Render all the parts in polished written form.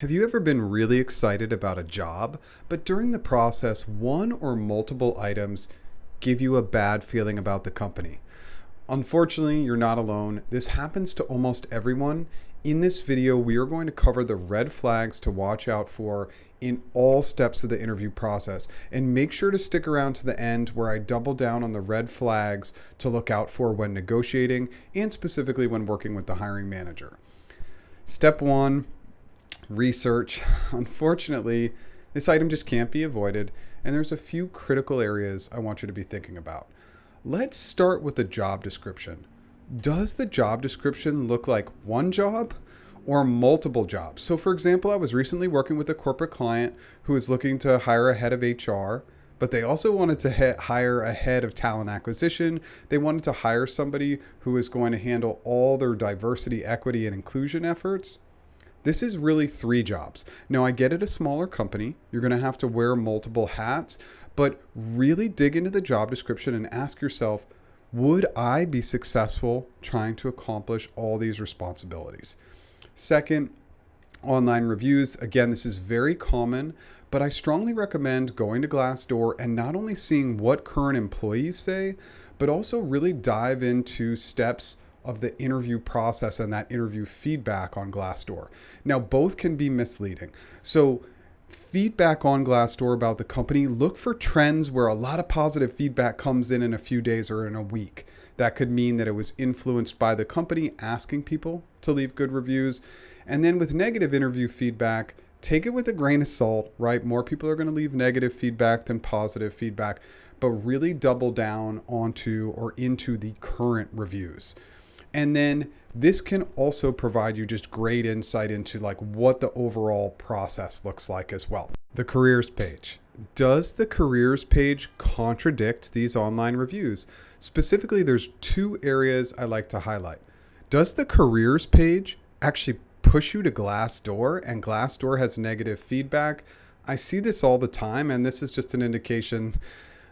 Have you ever been really excited about a job, but during the process, one or multiple items give you a bad feeling about the company? Unfortunately, you're not alone. This happens to almost everyone. In this video, we are going to cover the red flags to watch out for in all steps of the interview process. And make sure to stick around to the end where I double down on the red flags to look out for when negotiating and specifically when working with the hiring manager. Step one, research. Unfortunately, this item just can't be avoided, and there's a few critical areas I want you to be thinking about. Let's start with the job description. Does the job description look like one job or multiple jobs? So for example, I was recently working with a corporate client who was looking to hire a head of HR, but they also wanted to hire a head of talent acquisition. They wanted to hire somebody who was going to handle all their diversity, equity, and inclusion efforts. This is really three jobs. Now, I get it, a smaller company, you're going to have to wear multiple hats, but really dig into the job description and ask yourself, would I be successful trying to accomplish all these responsibilities? Second, online reviews. Again, this is very common, but I strongly recommend going to Glassdoor and not only seeing what current employees say, but also really dive into steps of the interview process and that interview feedback on Glassdoor. Now, both can be misleading. So feedback on Glassdoor about the company, look for trends where a lot of positive feedback comes in a few days or in a week. That could mean that it was influenced by the company asking people to leave good reviews. And then with negative interview feedback, take it with a grain of salt, right? More people are going to leave negative feedback than positive feedback, but really double down onto or into the current reviews. And then this can also provide you just great insight into like what the overall process looks like as well. The careers page. Does the careers page contradict these online reviews? Specifically, there's two areas I like to highlight. Does the careers page actually push you to Glassdoor and Glassdoor has negative feedback? I see this all the time, and this is just an indication.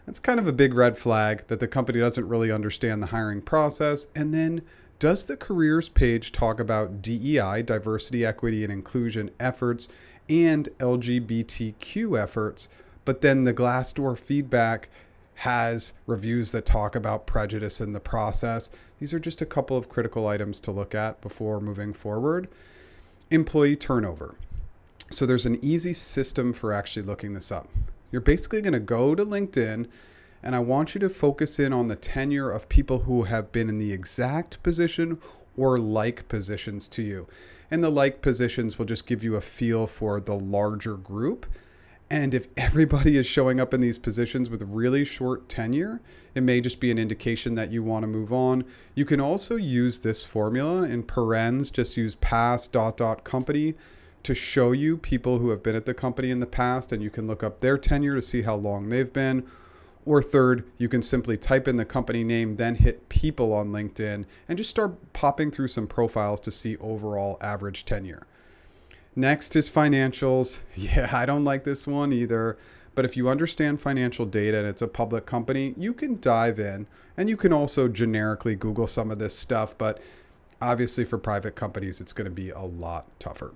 That's kind of a big red flag that the company doesn't really understand the hiring process. And then does the careers page talk about DEI, diversity, equity, and inclusion efforts, and LGBTQ efforts? But then the Glassdoor feedback has reviews that talk about prejudice in the process. These are just a couple of critical items to look at before moving forward. Employee turnover. So there's an easy system for actually looking this up. You're basically going to go to LinkedIn, and I want you to focus in on the tenure of people who have been in the exact position or like positions to you. And the like positions will just give you a feel for the larger group. And if everybody is showing up in these positions with really short tenure, it may just be an indication that you want to move on. You can also use this formula in parens, just use past ... company to show you people who have been at the company in the past, and you can look up their tenure to see how long they've been. Or third, you can simply type in the company name, then hit people on LinkedIn and just start popping through some profiles to see overall average tenure. Next is financials. Yeah, I don't like this one either. But if you understand financial data and it's a public company, you can dive in, and you can also generically Google some of this stuff. But obviously for private companies, it's going to be a lot tougher.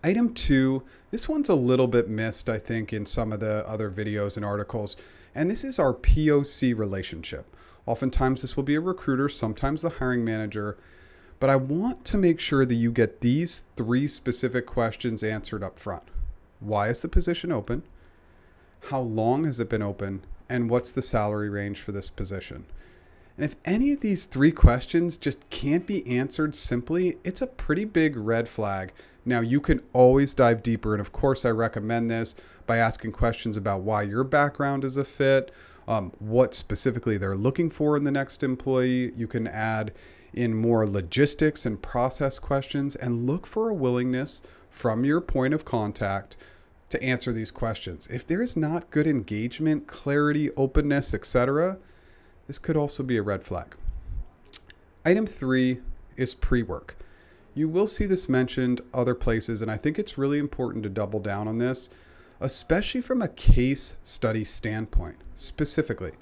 Item 2, this one's a little bit missed, I think, in some of the other videos and articles. And this is our P.O.C. relationship. Oftentimes this will be a recruiter, sometimes the hiring manager. But I want to make sure that you get these 3 specific questions answered up front. Why is the position open? How long has it been open? And what's the salary range for this position? And if any of these 3 questions just can't be answered simply, it's a pretty big red flag. Now, you can always dive deeper. And of course, I recommend this by asking questions about why your background is a fit, what specifically they're looking for in the next employee. You can add in more logistics and process questions and look for a willingness from your point of contact to answer these questions. If there is not good engagement, clarity, openness, etc., this could also be a red flag. Item 3 is pre-work. You will see this mentioned other places, and I think it's really important to double down on this, especially from a case study standpoint. Specifically,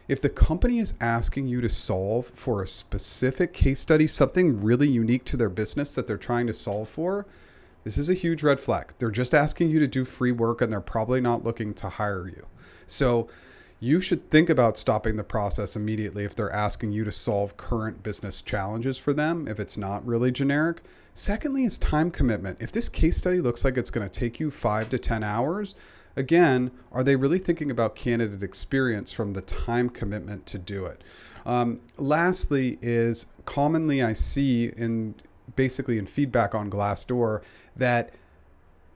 if the company is asking you to solve for a specific case study, something really unique to their business that they're trying to solve for, This is a huge red flag. They're just asking you to do free work and they're probably not looking to hire you. So you should think about stopping the process immediately if they're asking you to solve current business challenges for them, if it's not really generic. Secondly, is time commitment. If this case study looks like it's going to take you 5 to 10 hours, again, are they really thinking about candidate experience from the time commitment to do it? Lastly is commonly I see in feedback on Glassdoor that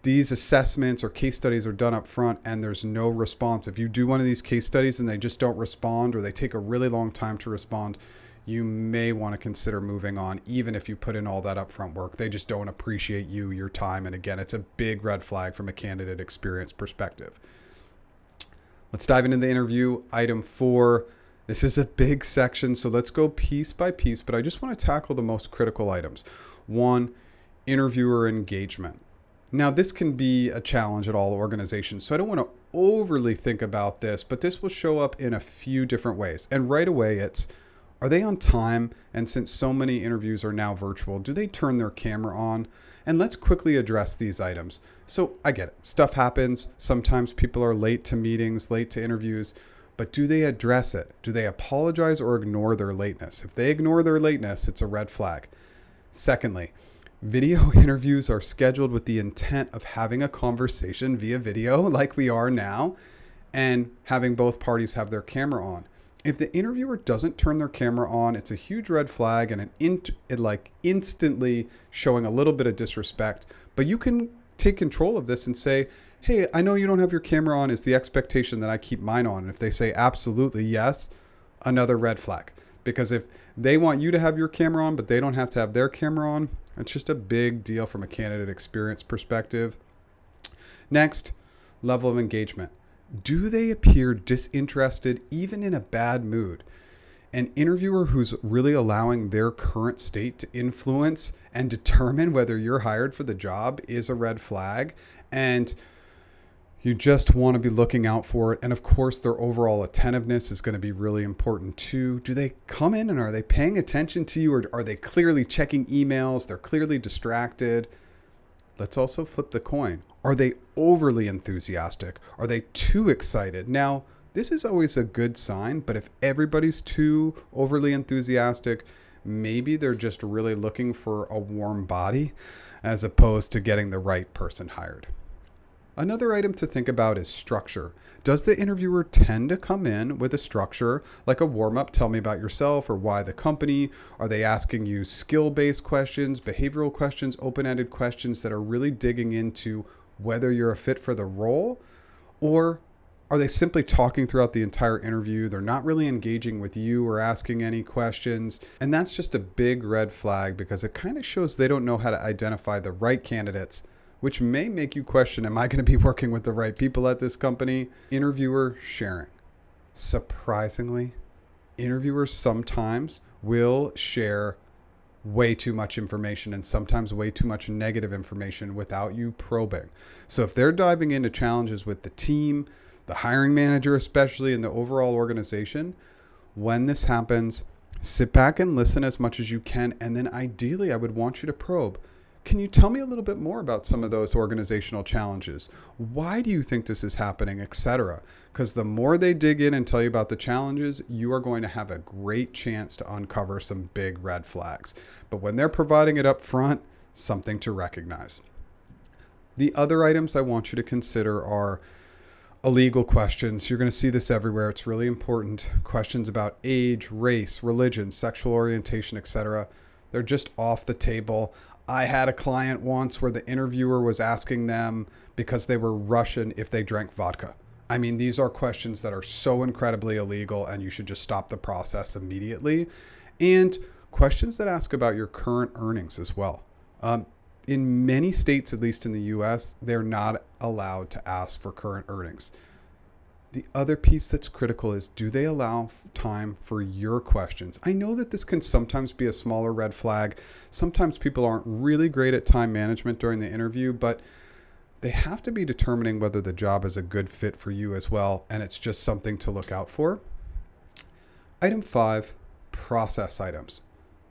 these assessments or case studies are done up front and there's no response. If you do one of these case studies and they just don't respond or they take a really long time to respond, you may want to consider moving on, even if you put in all that upfront work. They just don't appreciate you, your time. And again, it's a big red flag from a candidate experience perspective. Let's dive into the interview. Item 4. This is a big section, so let's go piece by piece, but I just want to tackle the most critical items. 1, interviewer engagement. Now, this can be a challenge at all organizations, so I don't want to overly think about this, but this will show up in a few different ways. And right away, it's, are they on time? And since so many interviews are now virtual, do they turn their camera on? And let's quickly address these items. So I get it. Stuff happens. Sometimes people are late to meetings, late to interviews, but do they address it? Do they apologize or ignore their lateness? If they ignore their lateness, it's a red flag. Secondly, video interviews are scheduled with the intent of having a conversation via video like we are now and having both parties have their camera on. If the interviewer doesn't turn their camera on, it's a huge red flag and it instantly showing a little bit of disrespect. But you can take control of this and say, hey, I know you don't have your camera on. Is the expectation that I keep mine on? And if they say absolutely yes, another red flag. Because if they want you to have your camera on, but they don't have to have their camera on, it's just a big deal from a candidate experience perspective. Next, level of engagement. Do they appear disinterested, even in a bad mood? An interviewer who's really allowing their current state to influence and determine whether you're hired for the job is a red flag. And you just want to be looking out for it. And of course, their overall attentiveness is going to be really important too. Do they come in and are they paying attention to you, or are they clearly checking emails? They're clearly distracted. Let's also flip the coin. Are they overly enthusiastic? Are they too excited? Now, this is always a good sign, but if everybody's too overly enthusiastic, maybe they're just really looking for a warm body as opposed to getting the right person hired. Another item to think about is structure. Does the interviewer tend to come in with a structure like a warm-up, tell me about yourself or why the company? Are they asking you skill-based questions, behavioral questions, open-ended questions that are really digging into whether you're a fit for the role? Or are they simply talking throughout the entire interview? They're not really engaging with you or asking any questions. And that's just a big red flag because it kind of shows they don't know how to identify the right candidates, which may make you question, am I going to be working with the right people at this company? Interviewer sharing. Surprisingly, interviewers sometimes will share way too much information and sometimes way too much negative information without you probing. So if they're diving into challenges with the team, the hiring manager especially, and the overall organization, when this happens, sit back and listen as much as you can. And then ideally, I would want you to probe. Can you tell me a little bit more about some of those organizational challenges? Why do you think this is happening, etc.? Because the more they dig in and tell you about the challenges, you are going to have a great chance to uncover some big red flags. But when they're providing it up front, something to recognize. The other items I want you to consider are illegal questions. You're going to see this everywhere. It's really important. Questions about age, race, religion, sexual orientation, etc. They're just off the table. I had a client once where the interviewer was asking them because they were Russian if they drank vodka. I mean, these are questions that are so incredibly illegal and you should just stop the process immediately. And questions that ask about your current earnings as well. In many states, at least in the US, they're not allowed to ask for current earnings. The other piece that's critical is, do they allow time for your questions? I know that this can sometimes be a smaller red flag. Sometimes people aren't really great at time management during the interview, but they have to be determining whether the job is a good fit for you as well, and it's just something to look out for. Item 5, process items.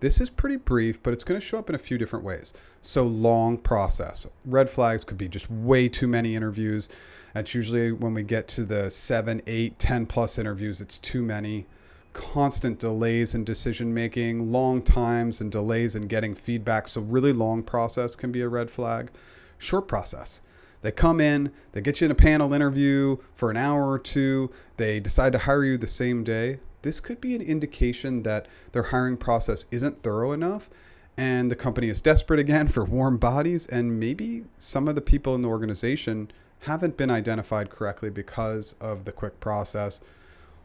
This is pretty brief, but it's going to show up in a few different ways. So long process. Red flags could be just way too many interviews. That's usually when we get to the 7, 8, 10 plus interviews, it's too many. Constant delays in decision making, long times and delays in getting feedback. So really long process can be a red flag. Short process. They come in, they get you in a panel interview for an hour or two. They decide to hire you the same day. This could be an indication that their hiring process isn't thorough enough and the company is desperate again for warm bodies, and maybe some of the people in the organization haven't been identified correctly because of the quick process.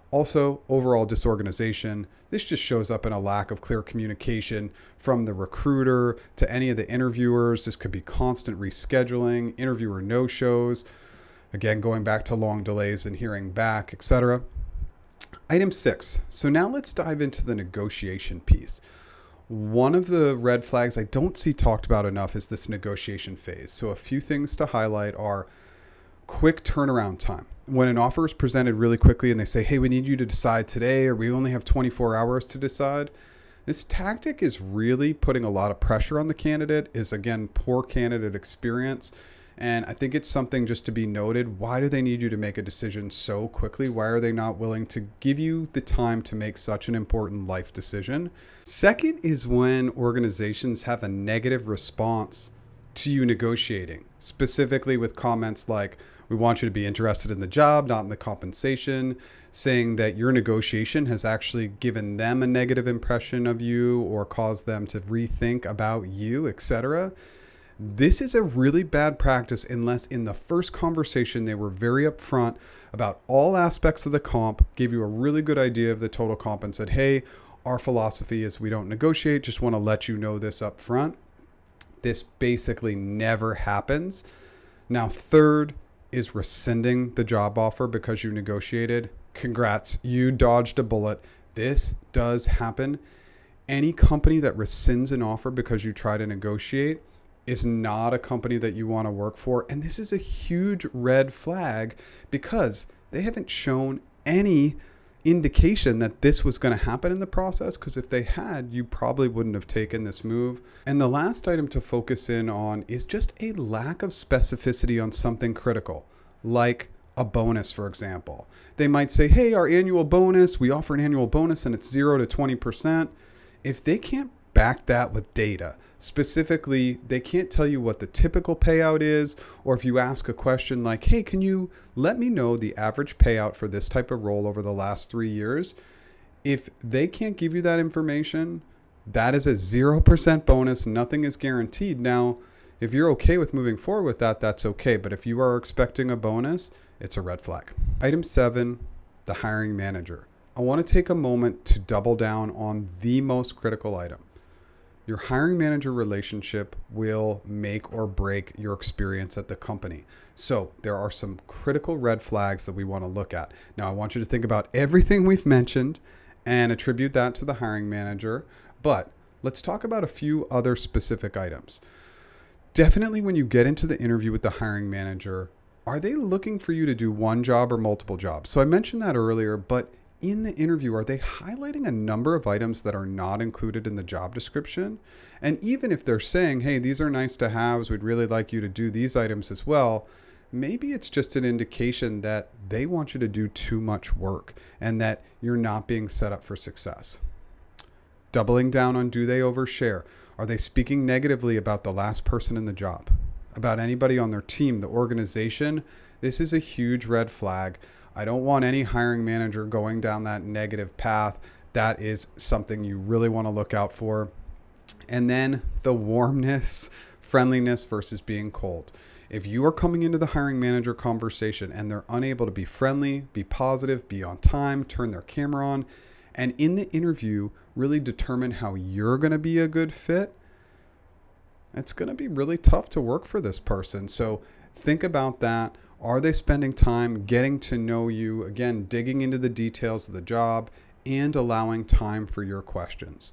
Also, overall disorganization. This just shows up in a lack of clear communication from the recruiter to any of the interviewers. This could be constant rescheduling, interviewer no-shows, again, going back to long delays and hearing back, etc. Item 6. So now let's dive into the negotiation piece. One of the red flags I don't see talked about enough is this negotiation phase. So a few things to highlight are quick turnaround time. When an offer is presented really quickly and they say, hey, we need you to decide today, or we only have 24 hours to decide. This tactic is really putting a lot of pressure on the candidate, is again, poor candidate experience. And I think it's something just to be noted. Why do they need you to make a decision so quickly? Why are they not willing to give you the time to make such an important life decision? Second is when organizations have a negative response to you negotiating, specifically with comments like, we want you to be interested in the job, not in the compensation, saying that your negotiation has actually given them a negative impression of you or caused them to rethink about you, etc. This is a really bad practice unless in the first conversation they were very upfront about all aspects of the comp, gave you a really good idea of the total comp and said, hey, our philosophy is we don't negotiate, just want to let you know this up front. This basically never happens. Now, third is rescinding the job offer because you negotiated. Congrats, you dodged a bullet. This does happen. Any company that rescinds an offer because you try to negotiate is not a company that you want to work for. And this is a huge red flag because they haven't shown any indication that this was going to happen in the process, because if they had, you probably wouldn't have taken this move. And the last item to focus in on is just a lack of specificity on something critical, like a bonus, for example. They might say, hey, our annual bonus, we offer an annual bonus and it's 0 to 20%. If they can't back that with data, specifically, they can't tell you what the typical payout is, or if you ask a question like, hey, can you let me know the average payout for this type of role over the last 3 years? If they can't give you that information, that is a 0% bonus. Nothing is guaranteed. Now, if you're okay with moving forward with that, that's okay. But if you are expecting a bonus, it's a red flag. Item 7, the hiring manager. I want to take a moment to double down on the most critical item. Your hiring manager relationship will make or break your experience at the company. So there are some critical red flags that we want to look at. Now, I want you to think about everything we've mentioned and attribute that to the hiring manager. But let's talk about a few other specific items. Definitely when you get into the interview with the hiring manager, are they looking for you to do one job or multiple jobs? So I mentioned that earlier, but in the interview, are they highlighting a number of items that are not included in the job description? And even if they're saying, hey, these are nice to haves, we'd really like you to do these items as well, maybe it's just an indication that they want you to do too much work and that you're not being set up for success. Doubling down on, do they overshare? Are they speaking negatively about the last person in the job, about anybody on their team, the organization? This is a huge red flag. I don't want any hiring manager going down that negative path. That is something you really want to look out for. And then the warmness, friendliness versus being cold. If you are coming into the hiring manager conversation and they're unable to be friendly, be positive, be on time, turn their camera on, and in the interview really determine how you're going to be a good fit, it's going to be really tough to work for this person. So think about that. Are they spending time getting to know you, again, digging into the details of the job and allowing time for your questions?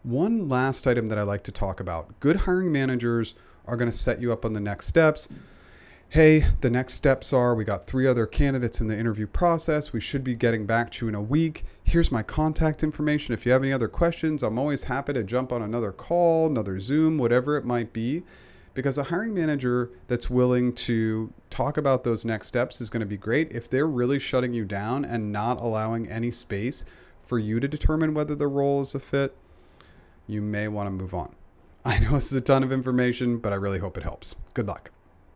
One last item that I like to talk about. Good hiring managers are going to set you up on the next steps. hey, the next steps are we got 3 other candidates in the interview process. We should be getting back to you in a week. Here's my contact information. If you have any other questions, I'm always happy to jump on another call, another Zoom, whatever it might be. Because a hiring manager that's willing to talk about those next steps is going to be great. If they're really shutting you down and not allowing any space for you to determine whether the role is a fit, you may want to move on. I know this is a ton of information, but I really hope it helps. Good luck.